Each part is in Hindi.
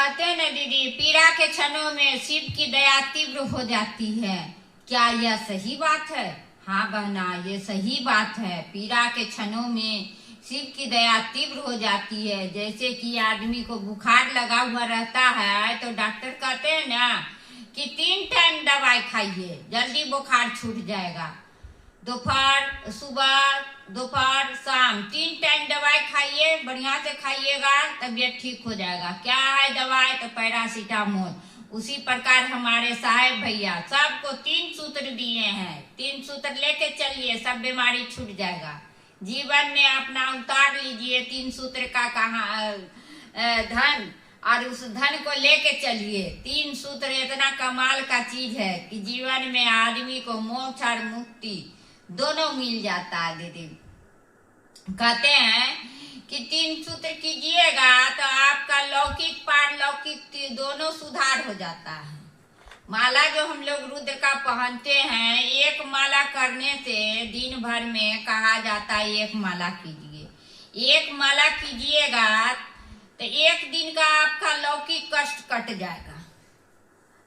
कहते हैं ना दीदी, पीड़ा के क्षणों में शिव की दया तीव्र हो जाती है। क्या यह सही बात है? हाँ बहना, ये सही बात है। पीड़ा के क्षणों में शिव की दया तीव्र हो जाती है। जैसे कि आदमी को बुखार लगा हुआ रहता है तो डॉक्टर कहते हैं ना कि 3 टाइम दवाई खाइए, जल्दी बुखार छूट जाएगा। दोपहर, सुबह, दोपहर, शाम 3 टाइम दवाई खाइए, बढ़िया से खाइएगा, तबीयत ठीक हो जाएगा। क्या है दवाई? तो पैरासीटामोल। उसी प्रकार हमारे साहेब भैया सबको 3 सूत्र दिए हैं। 3 सूत्र लेके चलिए, सब बीमारी छूट जाएगा। जीवन में अपना उतार लीजिए 3 सूत्र का कहा धन, और उस धन को लेके चलिए। 3 सूत्र इतना कमाल का चीज है कि जीवन में आदमी को मोक्ष और मुक्ति दोनों मिल जाता है। दीदी कहते हैं कि 3 सूत्र कीजिएगा तो आपका लौकिक पारलौकिक दोनों सुधार हो जाता है। माला जो हम लोग रुद्र का पहनते हैं, एक माला करने से दिन भर में कहा जाता है 1 माला कीजिए। 1 माला कीजिएगा तो 1 दिन का आपका लौकिक कष्ट कट जाएगा।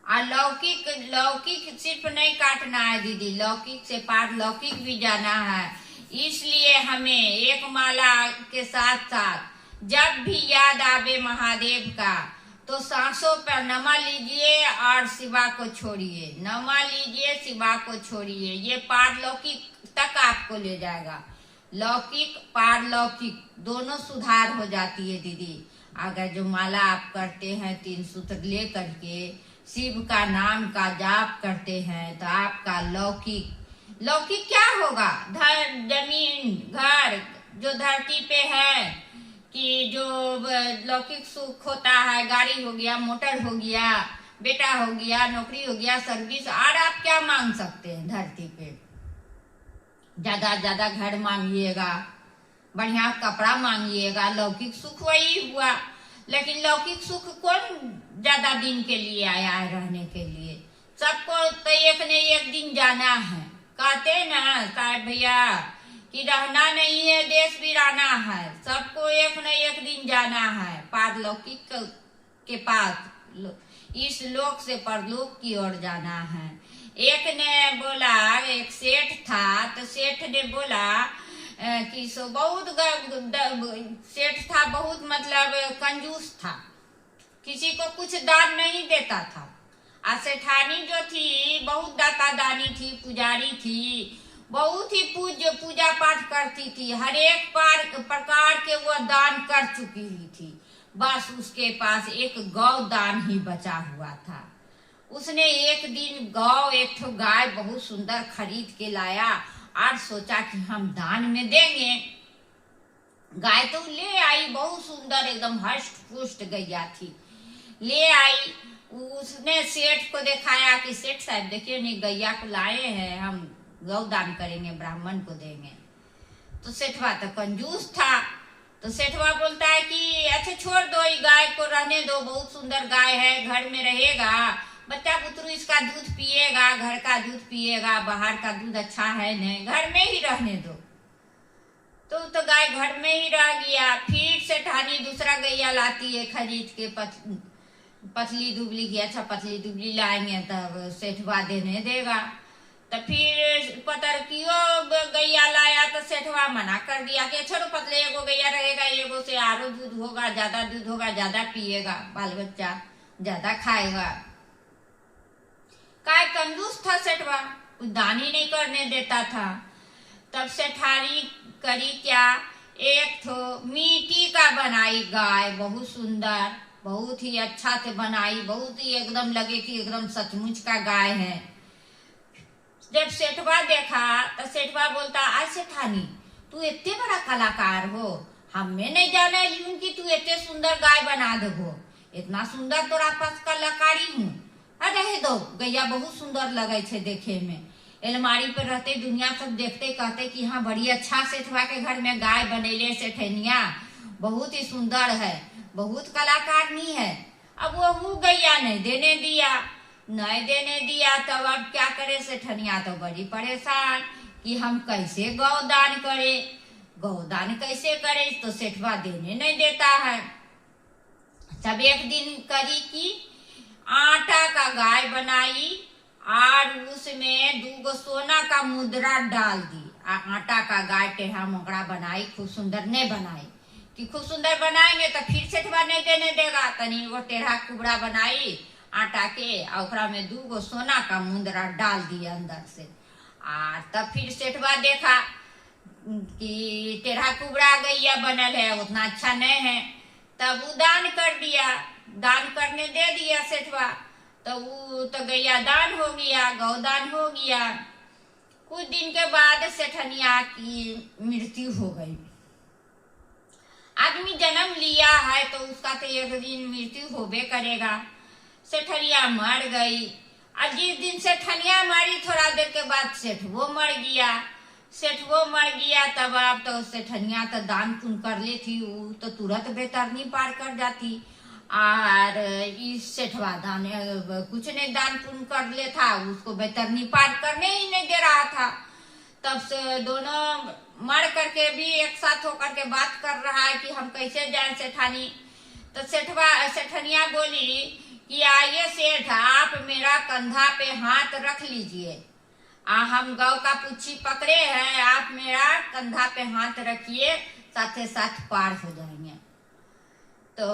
और लौकिक सिर्फ नहीं काटना है दीदी, लौकिक से पारलौकिक भी जाना है। इसलिए हमें 1 माला के साथ साथ जब भी याद आवे महादेव का तो सांसों पर नमा लीजिए और शिवा को छोड़िए, नमा लीजिए, शिवा को छोड़िए। ये पारलौकिक तक आपको ले जाएगा। लौकिक पारलौकिक दोनों सुधार हो जाती है दीदी। अगर जो माला आप करते हैं 3 सूत्र ले करके शिव का नाम का जाप करते हैं तो आपका लौकिक क्या होगा? जमीन, घर जो धरती पे है कि जो लौकिक सुख होता है, गाड़ी हो गया, मोटर हो गया, बेटा हो गया, नौकरी हो गया, सर्विस, और आप क्या मांग सकते हैं धरती पे? ज्यादा घर मांगिएगा, बढ़िया कपड़ा मांगिएगा, लौकिक सुख वही हुआ। लेकिन लौकिक सुख कौन ज्यादा दिन के लिए आया है रहने के लिए? सबको तो एक न एक दिन जाना है। कहते ना साहब भैया कि रहना नहीं है, देश बिराना है। सबको एक न एक दिन जाना है पारलौकिक के पास, इस लोक से परलोक की ओर जाना है। एक ने बोला, एक सेठ था, तो सेठ ने बोला कि सो बहुत सेठ था, बहुत मतलब कंजूस था, किसी को कुछ दान नहीं देता था। और सेठानी जो थी बहुत दाता दानी थी, पुजारी थी, बहुत ही पूजा पाठ करती थी, हर एक प्रकार के वो दान कर चुकी हुई थी। बस उसके पास एक गौ दान ही बचा हुआ था। उसने एक दिन एक ठो गाय बहुत सुंदर खरीद के लाया और सोचा कि हम दान में देंगे। गाय तो ले आई, बहुत सुंदर एकदम हष्ट पुष्ट गैया थी, ले आई। उसने सेठ को दिखाया कि सेठ साहब देखिए नहीं, गैया को लाए हैं, हम गौ दान करेंगे, ब्राह्मण को देंगे। तो सेठवा तो कंजूस था, तो सेठवा बोलता है कि अच्छा छोड़ दो, ये गाय को रहने दो, बहुत सुंदर गाय है, घर में रहेगा, बच्चा बुतरू इसका दूध पिएगा, घर का दूध पिएगा, बाहर का दूध अच्छा है नहीं, घर में ही रहने दो। तो गाय घर में ही रह गया। फिर सेठानी दूसरा गैया लाती है खरीद के, पतली दुबली की। अच्छा पतली दुबली लाएंगे तब सेठवा देने देगा। तो फिर पतरकियो गैया लाया तो सेठवा मना कर दिया कि छोड़ो, पतले एगो गैया रहेगा, एगो से आरो दूध होगा, ज्यादा पिएगा, बाल बच्चा ज्यादा खाएगा। काय कंजूस था सेठवा, कुछ दान ही नहीं करने देता था। तब सेठानी करी क्या, एक तो मिट्टी का बनाई गाय, बहुत सुंदर, बहुत ही अच्छा से बनाई, बहुत ही एकदम लगे कि एकदम सचमुच का गाय है। जब सेठवा देखा तो सेठवा बोलता, आज सेठानी तू इतने बड़ा कलाकार हो, हमें नहीं जाना कि तू इतने सुंदर गाय बना देबो, इतना सुंदर तोरा पास कलाकारी हूँ। रहे दो, गैया बहुत सुंदर लगे छे देखे में, अलमारी पर रहते दुनिया सब देखते कहते कि हाँ बड़ी अच्छा सेठवा के घर में गाय बनेले सेठनिया, बहुत ही सुंदर है, बहुत कलाकारनी है। अब वो गैया नहीं देने दिया, तब अब क्या करे सेठनिया? तो बड़ी परेशान कि हम कैसे गौदान करें, तो सेठवा देने नहीं देता है। तब एक दिन करी कि आटा का गाय बनाई और उसमें 2 सोना का मुद्रा डाल दी। आटा का गाय टेढ़ा मोकड़ा बनाई, खूब सुंदर नहीं बनाई कि खूब सुंदर बनाएंगे तो फिर सेठवा नहीं देने देगा। तनी वो टेढ़ा कुबड़ा बनाई आटा के और ओकरा में 2 सोना का मुद्रा डाल दिया अंदर से। और तब फिर सेठवा देखा कि टेढ़ा कुबड़ा गैया बनल है, उतना अच्छा नहीं है। तब वो दान कर दिया, दान करने दे दिया सेठवा। तो वो तो गैया दान हो गया, गौदान हो गया। कुछ दिन के बाद सेठनिया की मृत्यु हो गई। आदमी जन्म लिया है तो उसका तो एक दिन मृत्यु होबे करेगा। सेठनिया मर गई और जिस दिन सेठनिया मरी थोड़ा देर के बाद सेठवो मर गया। सेठवो मर गया तब अब तो सेठनिया तो दान पुण्य कर ले थी, वो तो तुरंत बेतरनी पार कर जाती। और इस सेठवा दान कुछ नहीं दान पुण्य कर ले था, उसको बेतरनी पार करने ही नहीं दे रहा था। तब से दोनों मर करके भी एक साथ होकर के बात कर रहा है कि हम कैसे जाए सेठानी। तो सेठनिया बोली कि आइए सेठ, आप मेरा कंधा पे हाथ रख लीजिए। हम गौ का पुच्छी पकड़े हैं, आप मेरा कंधा पे हाथ रखिए, साथे साथ पार हो जाएंगे। तो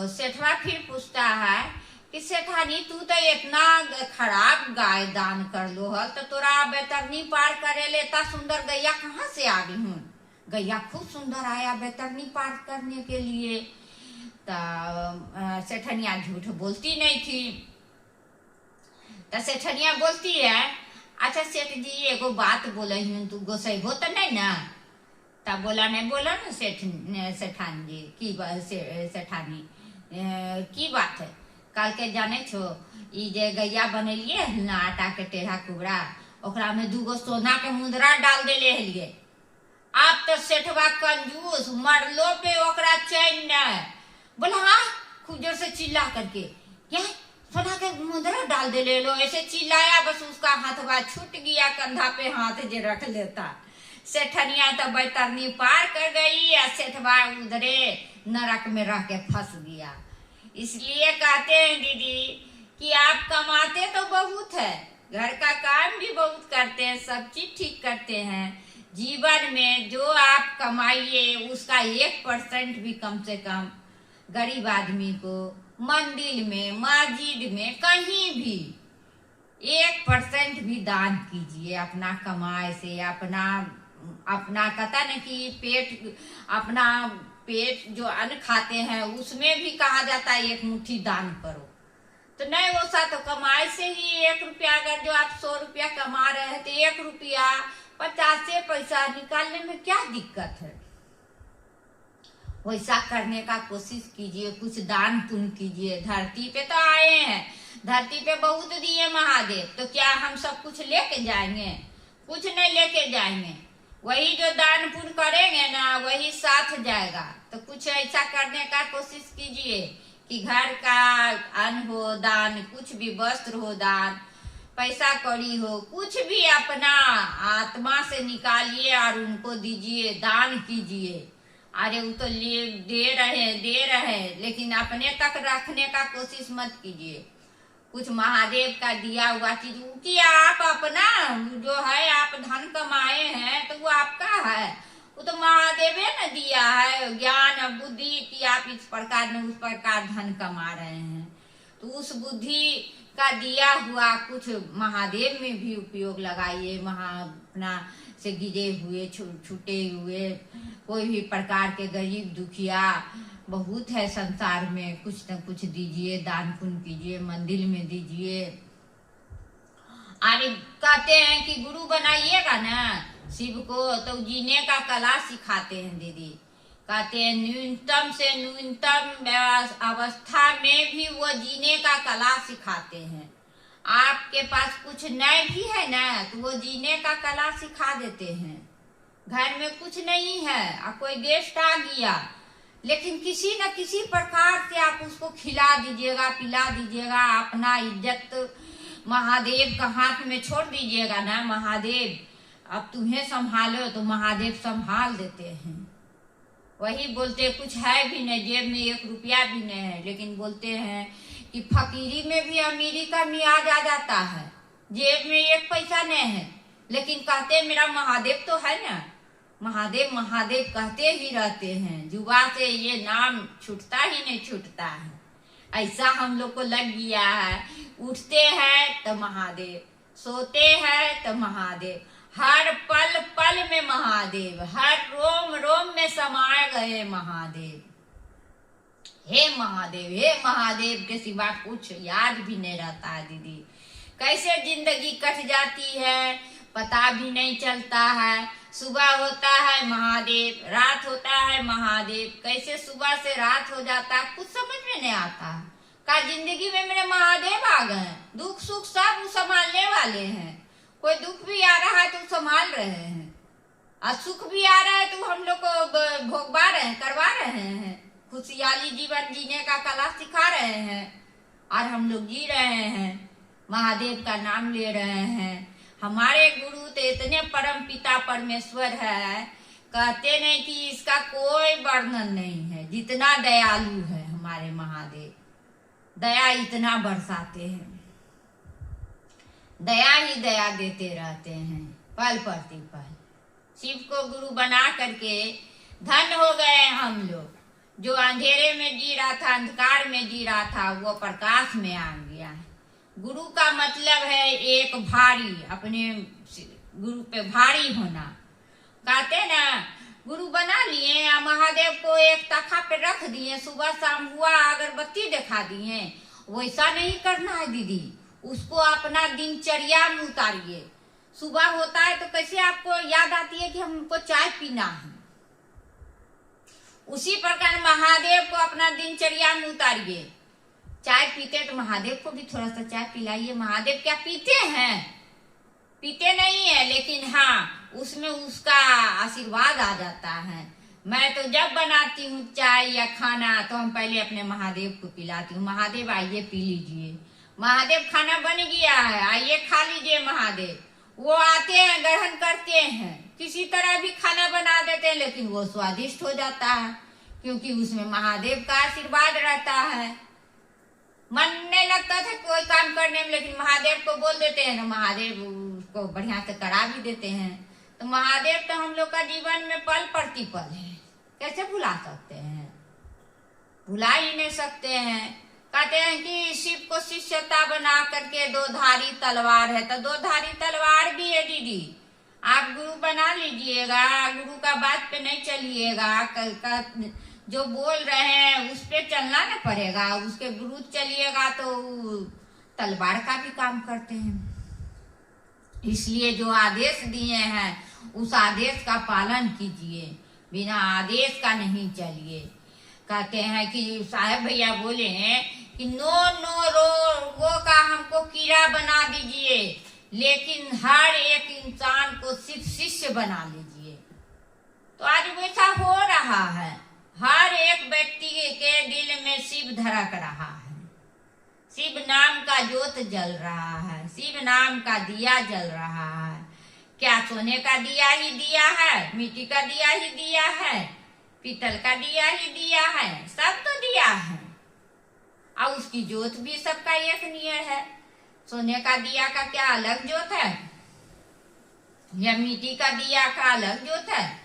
सेठवा फिर पूछता है कि सेठानी तू तो इतना खराब गाय दान कर लो हल, तो तोरा बेतरनी पार करे लेता सुंदर गैया कहाँ से आ गई हूँ? गैया खूब सुंदर आया बेतरनी पार करने के लिए। तो सेठनिया झूठ बोलती नहीं थी। तो सेठनिया बोलती है, अच्छा सेठ जी एगो बात बोले हूँ, तू गोसैबो तो नहीं ना? तब बोला नहीं, बोला ना सेठान जी की सेठानी की बात है? कल के जाने छो ई जे गैया बनेलिए ना आटा के टेढ़ा कुबड़ा, ओकरा में 2 सोना के मुद्रा डाल देले हलिए। आप तो सेठवा कंजूस, मरलो पे ओकरा चैन न। बोला हाँ, खूब जोर से चिल्ला करके, क्या सोना के मुद्रा डाल दे ले लो? ऐसे चिल्लाया बस उसका हाथवा छूट गया, कंधा पे हाथ जे रख लेता। सेठनिया तो बैतरनी पार कर गई और सेठवा उधरे नरक में रह के फंस गया। इसलिए कहते हैं दीदी कि आप कमाते तो बहुत है, घर का काम भी बहुत करते हैं, सब चीज ठीक करते हैं। जीवन में जो आप कमाइए उसका 1% भी कम से कम गरीब आदमी को मंदिर में, मस्जिद में, कहीं भी 1% भी दान कीजिए अपना कमाई से। अपना कहता न कि अपना पेट जो अन्न खाते हैं उसमें भी कहा जाता है 1 मुट्ठी दान करो। तो नहीं वो सा तो कमाई से ही 1 रुपया, अगर जो आप 100 रुपया कमा रहे हैं तो 1 रुपया 50 पैसा निकालने में क्या दिक्कत है? वैसा करने का कोशिश कीजिए, कुछ दान पुण्य कीजिए। धरती पे तो आए हैं, धरती पे बहुत दिए महादेव, तो क्या हम सब कुछ लेके जाएंगे? कुछ नहीं लेके जाएंगे। वही जो दान पुण्य करेंगे ना वही साथ जाएगा। तो कुछ ऐसा करने का कोशिश कीजिए कि घर का अन्न हो दान, कुछ भी वस्त्र हो दान, पैसा कौड़ी हो, कुछ भी अपना आत्मा से निकालिए और उनको दीजिए, दान कीजिए। अरे वो तो दे रहे लेकिन अपने तक रखने का कोशिश मत कीजिए। कुछ महादेव का दिया हुआ चीज कि आप अपना जो है आप धन कमाए हैं तो वो आपका है, वो तो महादेव ने दिया है ज्ञान बुद्धि कि आप इस प्रकार न उस प्रकार धन कमा रहे हैं। तो उस बुद्धि का दिया हुआ कुछ महादेव में भी उपयोग लगाइए। अपना से गिरे हुए छूटे हुए कोई भी प्रकार के गरीब दुखिया बहुत है संसार में, कुछ न कुछ दीजिए, दान पुण्य कीजिए, मंदिर में दीजिए। अरे कहते हैं कि गुरु बनाइएगा ना शिव को तो जीने का कला सिखाते हैं दीदी। कहते हैं न्यूनतम से न्यूनतम अवस्था में भी वो जीने का कला सिखाते हैं। आपके पास कुछ नहीं भी है ना तो वो जीने का कला सिखा देते हैं। घर में कुछ नहीं है और कोई गेस्ट आ गया, लेकिन किसी न किसी प्रकार से आप उसको खिला दीजिएगा, पिला दीजिएगा, अपना इज्जत महादेव का हाथ में छोड़ दीजिएगा ना। महादेव अब तुम्हें संभालो तो महादेव संभाल देते हैं। वही बोलते कुछ है भी नहीं, जेब में 1 रुपया भी नहीं है, लेकिन बोलते हैं कि फकीरी में भी अमीरी का मियाज आ जाता है। जेब में 1 पैसा नहीं है, लेकिन कहते मेरा महादेव तो है ना, महादेव महादेव कहते ही रहते हैं। जुबा से ये नाम छूटता ही नहीं छूटता है। ऐसा हम लोग को लग गया है, उठते हैं तो महादेव, सोते हैं तो महादेव, हर पल पल में महादेव, हर रोम रोम में समाये गए महादेव। हे महादेव के सिवा कुछ याद भी नहीं रहता है दीदी। कैसे जिंदगी कट जाती है पता भी नहीं चलता है। सुबह होता है महादेव, रात होता है महादेव, कैसे सुबह से रात हो जाता है कुछ समझ में नहीं आता है। का जिंदगी में मेरे महादेव आ गए, दुख सुख सब संभालने वाले हैं। कोई दुख भी आ रहा है तो संभाल रहे हैं, और सुख भी आ रहा है तो हम लोग को भोगवा रहे हैं, करवा रहे हैं। खुशहाली जीवन जीने का कला सिखा रहे हैं, और हम लोग जी रहे हैं, महादेव का नाम ले रहे हैं। हमारे गुरु तो इतने परम पिता परमेश्वर है, कहते नहीं कि इसका कोई वर्णन नहीं है। जितना दयालु है हमारे महादेव, दया इतना बरसाते हैं, दया ही दया देते रहते हैं पल प्रतिपल। शिव को गुरु बना करके धन हो गए हम लोग। जो अंधेरे में जी रहा था, अंधकार में जी रहा था, वो प्रकाश में आ गया है। गुरु का मतलब है एक भारी, अपने गुरु पे भारी होना। कहते ना गुरु बना लिए या महादेव को एक तखा पे रख दिए, सुबह शाम हुआ अगरबत्ती दिखा दिए, वैसा नहीं करना है दीदी। उसको अपना दिनचर्या में उतारिए। सुबह होता है तो कैसे आपको याद आती है कि हमको चाय पीना है, उसी प्रकार महादेव को अपना दिनचर्या में उतारिए। चाय पीते तो महादेव को भी थोड़ा सा चाय पिलाइए। महादेव क्या पीते हैं? पीते नहीं है, लेकिन हाँ उसमें उसका आशीर्वाद आ जाता है। मैं तो जब बनाती हूँ चाय या खाना तो हम पहले अपने महादेव को पिलाती हूँ। महादेव आइए पी लीजिए, महादेव खाना बन गया है, आइए खा लीजिए। महादेव वो आते हैं, ग्रहण करते हैं, किसी तरह भी खाना बना देते हैं, लेकिन वो स्वादिष्ट हो जाता है, क्योंकि उसमें महादेव का आशीर्वाद रहता है। मन नहीं लगता था कोई काम करने में, लेकिन महादेव को बोल देते हैं ना, महादेव उसको बढ़िया से करा भी देते हैं। तो महादेव तो हम लोग का जीवन में पल प्रतिपल है, कैसे भुला सकते हैं? भुला ही नहीं सकते हैं। कहते हैं कि शिव को शिष्यता बना करके 2 धारी तलवार है, तो 2 धारी तलवार भी है दीदी। आप गुरु बना लीजिएगा, गुरु का बात पे नहीं चलिएगा, जो बोल रहे हैं उस पे चलना न पड़ेगा। उसके विरुद्ध चलिएगा तो तलवार का भी काम करते हैं। इसलिए जो आदेश दिए हैं उस आदेश का पालन कीजिए, बिना आदेश का नहीं चलिए। कहते हैं कि साहब भैया बोले हैं कि नो रोगों का हमको कीड़ा बना दीजिए, लेकिन हर एक इंसान को सिर्फ शिष्य बना लीजिए। तो आज वैसा हो रहा है, हर एक व्यक्ति के दिल में शिव धड़क रहा है, शिव नाम का ज्योत जल रहा है, शिव नाम का दिया जल रहा है। क्या सोने का दिया ही दिया है, मिट्टी का दिया ही दिया है, पीतल का दिया ही दिया है, सब तो दिया है, और उसकी ज्योत भी सबका एक नियर है। सोने का दिया का क्या अलग ज्योत है, या मिट्टी का दिया का अलग ज्योत है?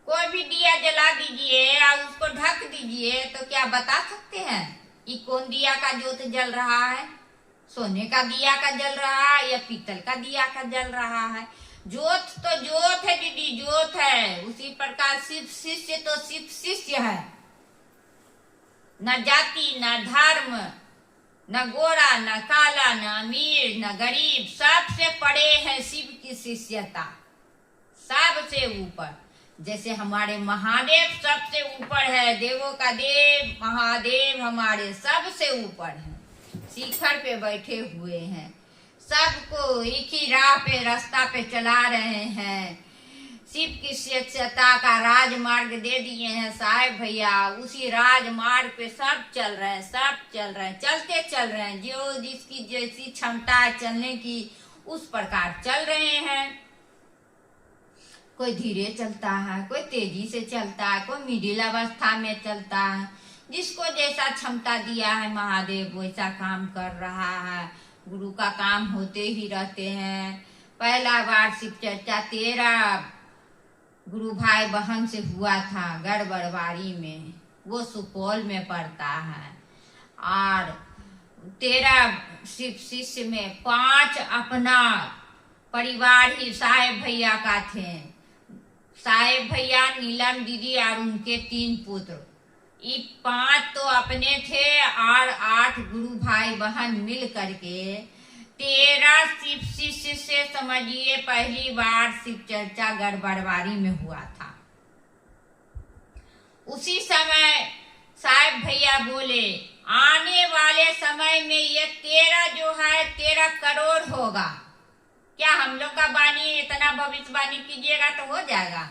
कोई भी दिया जला दीजिए और उसको ढक दीजिए, तो क्या बता सकते हैं कि कौन दिया का ज्योत जल रहा है? सोने का दिया का जल रहा है या पीतल का दिया का जल रहा है? ज्योत तो ज्योत है दीदी, ज्योत है। उसी प्रकार शिव शिष्य तो शिव शिष्य है। न जाति, न धर्म, न गोरा, न काला, न अमीर, न गरीब, सबसे परे है शिव की शिष्यता, सबसे ऊपर। जैसे हमारे महादेव सबसे ऊपर है, देवों का देव महादेव हमारे सबसे ऊपर है, शिखर पे बैठे हुए हैं, सबको एक ही राह पे रास्ता पे चला रहे हैं। शिव की शिष्यता का राजमार्ग दे दिए हैं साहेब भैया, उसी राजमार्ग पे सब चल रहे हैं, सब चल रहे हैं, चलते चल रहे हैं। जो जिसकी जैसी क्षमता है चलने की, उस प्रकार चल रहे हैं। कोई धीरे चलता है, कोई तेजी से चलता है, कोई मिडिल अवस्था में चलता है। जिसको जैसा क्षमता दिया है महादेव वैसा काम कर रहा है। गुरु का काम होते ही रहते हैं। पहला बार शिव चर्चा 13 गुरु भाई बहन से हुआ था गढ़बड़वारी में, वो सुपौल में पड़ता है। और 13 शिव शिष्य में 5 अपना परिवार ही साहेब भैया का थे। साहेब भैया, नीलम दीदी और उनके 3 पुत्र। ये 5 तो अपने थे और 8 गुरु भाई बहन मिल करके 13 शिव शिष्य से समझिए पहली बार शिव चर्चा गढ़बड़वारी में हुआ था। उसी समय साहेब भैया बोले आने वाले समय में ये 13 जो है 13 करोड़ होगा। क्या हम लोग का वाणी इतना भविष्यवाणी कीजिएगा तो हो जाएगा।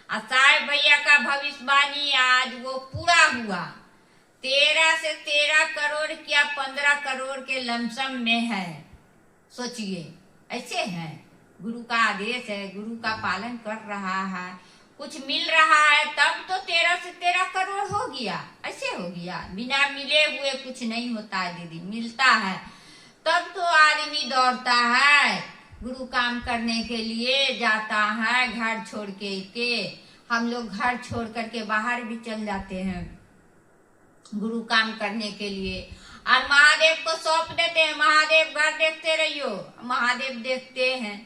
और साहेब भैया का भविष्यवाणी आज वो पूरा हुआ। 13 से 13 करोड़ क्या 15 करोड़ के लमसम में है। सोचिए, ऐसे है। गुरु का आदेश है, गुरु का पालन कर रहा है, कुछ मिल रहा है तब तो 13 से 13 करोड़ हो गया। ऐसे हो गया, बिना मिले हुए कुछ नहीं होता है दीदी, मिलता है तब तो आदमी दौड़ता है। गुरु काम करने के लिए जाता है, घर छोड़ के हम लोग घर छोड़ करके बाहर भी चल जाते हैं गुरु काम करने के लिए। और महादेव को सौंप देते हैं, महादेव घर देखते रहियो। महादेव देखते हैं,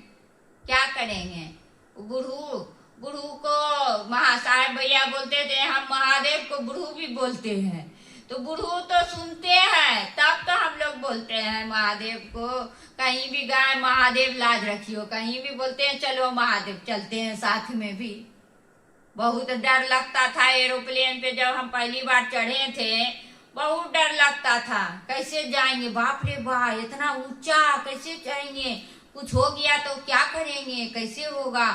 क्या करेंगे। गुरु को साहेब भैया बोलते थे, हम महादेव को गुरु भी बोलते हैं। तो गुरु तो सुनते हैं तब तो हम लोग बोलते हैं महादेव को। कहीं भी गए महादेव लाज रखियो, कहीं भी बोलते हैं चलो महादेव, चलते हैं साथ में भी। बहुत डर लगता था एरोप्लेन पे, जब हम पहली बार चढ़े थे बहुत डर लगता था। कैसे जाएंगे, बाप रे बाप, इतना ऊंचा कैसे जाएंगे, कुछ हो गया तो क्या करेंगे, कैसे होगा।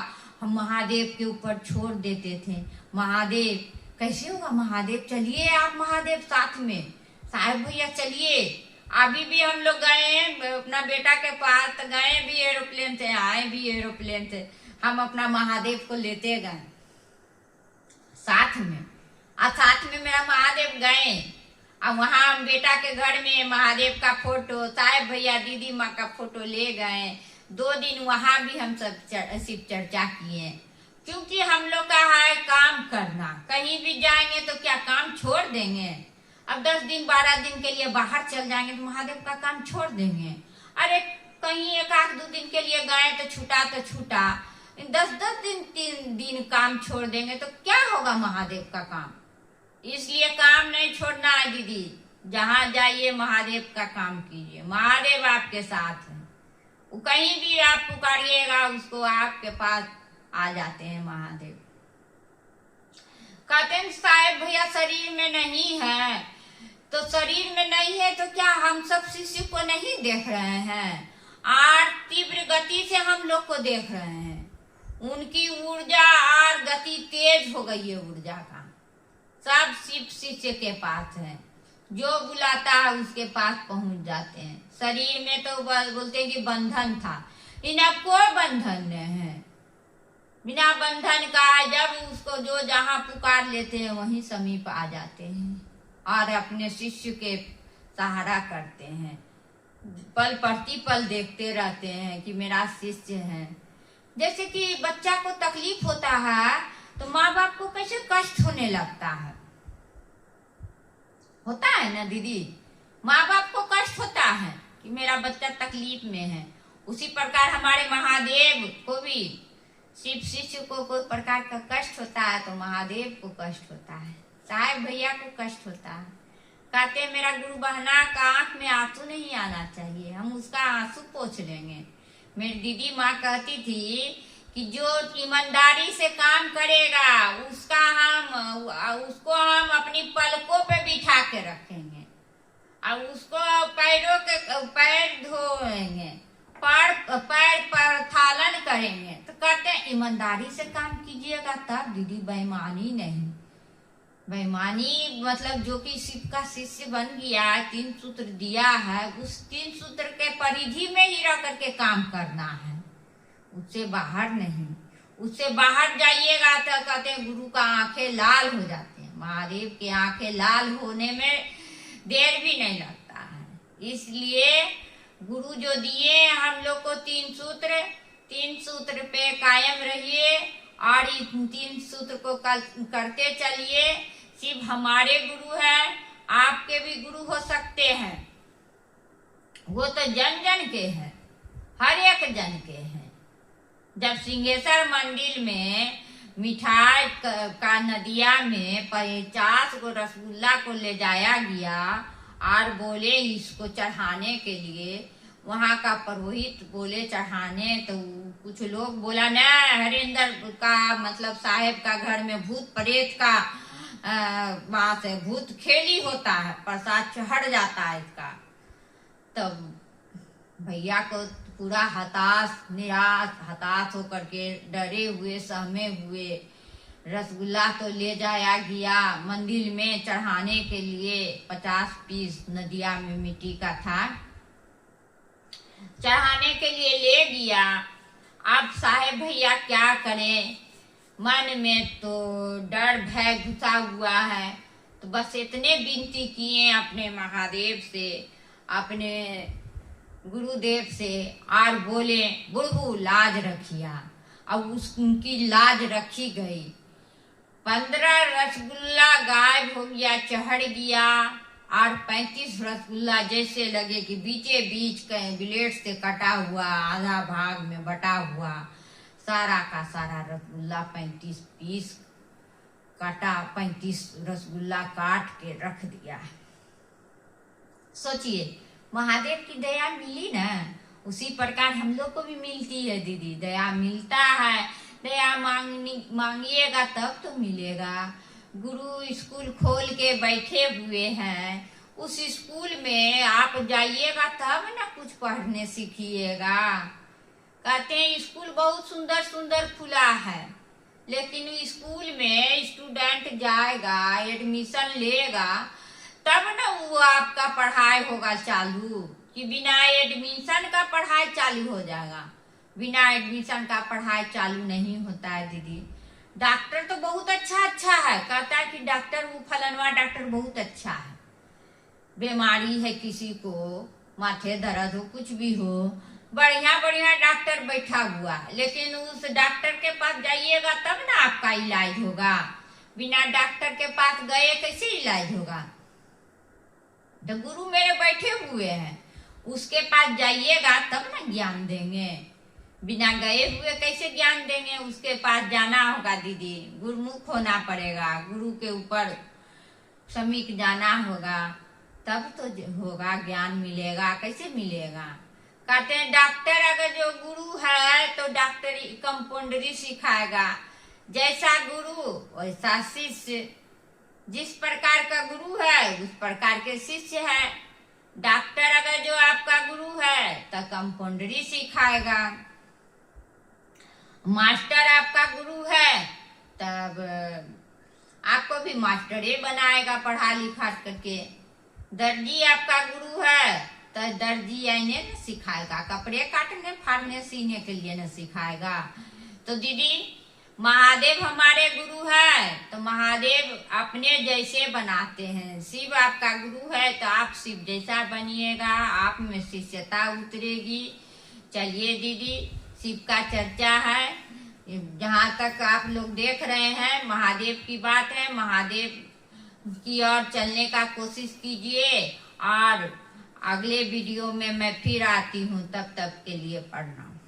हम महादेव के ऊपर छोड़ देते थे। महादेव कैसे होगा, महादेव चलिए आप, महादेव साथ में, साहेब भैया चलिए। अभी भी हम लोग गए हैं अपना बेटा के पास, गए भी एरोप्लेन से, आए भी एरोप्लेन से। हम अपना महादेव को लेते गए साथ में। और साथ में मेरा महादेव गए और वहां बेटा के घर में महादेव का फोटो, साहेब भैया दीदी माँ का फोटो ले गए। 2 दिन वहां भी हम सब शिव चर्चा किए, क्योंकि हम लोग का है काम करना। कहीं भी जाएंगे तो क्या काम छोड़ देंगे। अब 10 दिन 12 दिन के लिए बाहर चल जाएंगे तो महादेव का काम छोड़ देंगे। अरे कहीं 1-2 दिन के लिए गए तो छूटा, 10-10 दिन 3 दिन काम छोड़ देंगे तो क्या होगा महादेव का काम। इसलिए काम नहीं छोड़ना है दीदी, जहाँ जाइए महादेव का काम कीजिए। महादेव आपके साथ है, वो कहीं भी आप पुकारिएगा उसको, आपके पास आ जाते हैं महादेव। कहते हैं साहेब भैया शरीर में नहीं है, तो शरीर में नहीं है तो क्या हम सब शिष्य को नहीं देख रहे हैं, और तीव्र गति से हम लोग को देख रहे हैं। उनकी ऊर्जा और गति तेज हो गई है, ऊर्जा का सब शिव शिष्य के पास है। जो बुलाता है उसके पास पहुंच जाते हैं। शरीर में तो बोलते हैं कि बंधन था, इन्हें कोई बंधन नहीं है। बिना बंधन का जब उसको जो जहाँ पुकार लेते हैं वहीं समीप आ जाते हैं और अपने शिष्य के सहारा करते हैं। पल प्रतिपल देखते रहते हैं कि मेरा शिष्य है। जैसे कि बच्चा को तकलीफ होता है तो माँ बाप को कैसे कष्ट होने लगता है, होता है ना दीदी। माँ बाप को कष्ट होता है कि मेरा बच्चा तकलीफ में है। उसी प्रकार हमारे महादेव को भी, शिव शिष्य को कोई प्रकार का कष्ट होता है तो महादेव को कष्ट होता है, साहेब भैया को कष्ट होता है। कहते मेरा गुरु बहना का आंख में आंसू नहीं आना चाहिए, हम उसका आंसू पोंछ लेंगे। मेरी दीदी माँ कहती थी कि जो ईमानदारी से काम करेगा उसको हम अपनी पलकों पे बिठा के रखेंगे और उसको पैर धोएंगे, पैर पर थालन करेंगे। तो कहते हैं ईमानदारी से काम कीजिएगा तब दीदी, बेईमानी नहीं। बेईमानी मतलब जो कि शिव का शिष्य बन गया, 3 सूत्र दिया है, उस 3 सूत्र के परिधि में ही रह करके काम करना है, उससे बाहर नहीं। उससे बाहर जाइएगा तो कहते हैं गुरु का आंखें लाल हो जाते हैं। महादेव की आंखें लाल होने में देर भी नहीं लगता है। इसलिए गुरु जो दिए हम लोग को तीन सूत्र पे कायम रहिए और इन 3 सूत्र को करते चलिए। शिव हमारे गुरु है, आपके भी गुरु हो सकते हैं। वो तो जन जन के हैं, हर एक जन के हैं। जब सिंहेश्वर मंदिर में मिठाई का नदिया में 50 को रसगुल्ला को ले जाया गया और बोले इसको चढ़ाने के लिए, वहाँ का पुरोहित बोले चढ़ाने, तो कुछ लोग बोला न हरिंदर का मतलब साहेब का घर में भूत प्रेत का बात है, भूत खेली होता है, प्रसाद चढ़ जाता है इसका। तब भैया को पूरा हताश होकर के डरे हुए सहमे हुए रसगुल्ला तो ले जाया गया मंदिर में चढ़ाने के लिए। 50 पीस नदिया में मिट्टी का था, चढ़ाने के लिए ले गया। अब साहेब भैया क्या करें, मन में तो डर भय घुसा हुआ है, तो बस इतने विनती किए अपने महादेव से, अपने गुरुदेव से, और बोले गुरु लाज रखिया। अब उनकी लाज रखी गई। 15 रसगुल्ला गायब हो गया, चढ़ गया, और 35 रसगुल्ला जैसे लगे कि बीचे बीच कहीं ब्लेड से कटा हुआ, आधा भाग में बटा हुआ, सारा का सारा रसगुल्ला 35 पीस काटा, 35 रसगुल्ला काट के रख दिया। सोचिए महादेव की दया मिली ना, उसी प्रकार हम लोग को भी मिलती है दीदी, दया मिलता है। दया मांगिएगा तब तो मिलेगा। गुरु स्कूल खोल के बैठे हुए हैं, उस स्कूल में आप जाइएगा तब ना कुछ पढ़ने सीखिएगा। कहते हैं स्कूल बहुत सुंदर सुंदर खुला है, लेकिन स्कूल में स्टूडेंट जाएगा, एडमिशन लेगा, तब ना वो आपका पढ़ाई होगा चालू, कि बिना एडमिशन का पढ़ाई चालू हो जाएगा। बिना एडमिशन का पढ़ाई चालू नहीं होता है दीदी। डॉक्टर तो बहुत अच्छा है, कहता है कि डॉक्टर वो फलनवा डॉक्टर बहुत अच्छा है। बीमारी है किसी को, माथे दर्द हो, कुछ भी हो, बढ़िया बढ़िया डॉक्टर बैठा हुआ, लेकिन उस डॉक्टर के पास जाइएगा तब ना आपका इलाज होगा। बिना डॉक्टर के पास गए कैसे इलाज होगा। तो गुरु मेरे बैठे हुए हैं, उसके पास जाइएगा तब ना ज्ञान देंगे। बिना गए हुए कैसे ज्ञान देंगे। उसके पास जाना होगा दीदी, गुरुमुख होना पड़ेगा, गुरु के ऊपर समीक जाना होगा, तब तो होगा, ज्ञान मिलेगा। कैसे मिलेगा। कहते हैं डॉक्टर अगर जो गुरु है तो डॉक्टरी कंपाउंडरी सिखाएगा, जैसा गुरु वैसा शिष्य, जिस प्रकार का गुरु है उस प्रकार के शिष्य है। डॉक्टर अगर जो आपका गुरु है तो कंपाउंडरी सिखाएगा, मास्टर आपका गुरु है तब आपको भी मास्टर ही बनाएगा पढ़ा लिखा करके। दर्जी आपका गुरु है तो दर्जी आने न सिखाएगा, कपड़े काटने फाड़ने सीने के लिए न सिखाएगा। तो दीदी महादेव हमारे गुरु है तो महादेव अपने जैसे बनाते हैं। शिव आपका गुरु है तो आप शिव जैसा बनिएगा, आप में शिष्यता उतरेगी। चलिए दीदी, शिव का चर्चा है, जहाँ तक आप लोग देख रहे हैं महादेव की बात है। महादेव की ओर चलने का कोशिश कीजिए, और अगले वीडियो में मैं फिर आती हूँ। तब तक के लिए प्रणाम।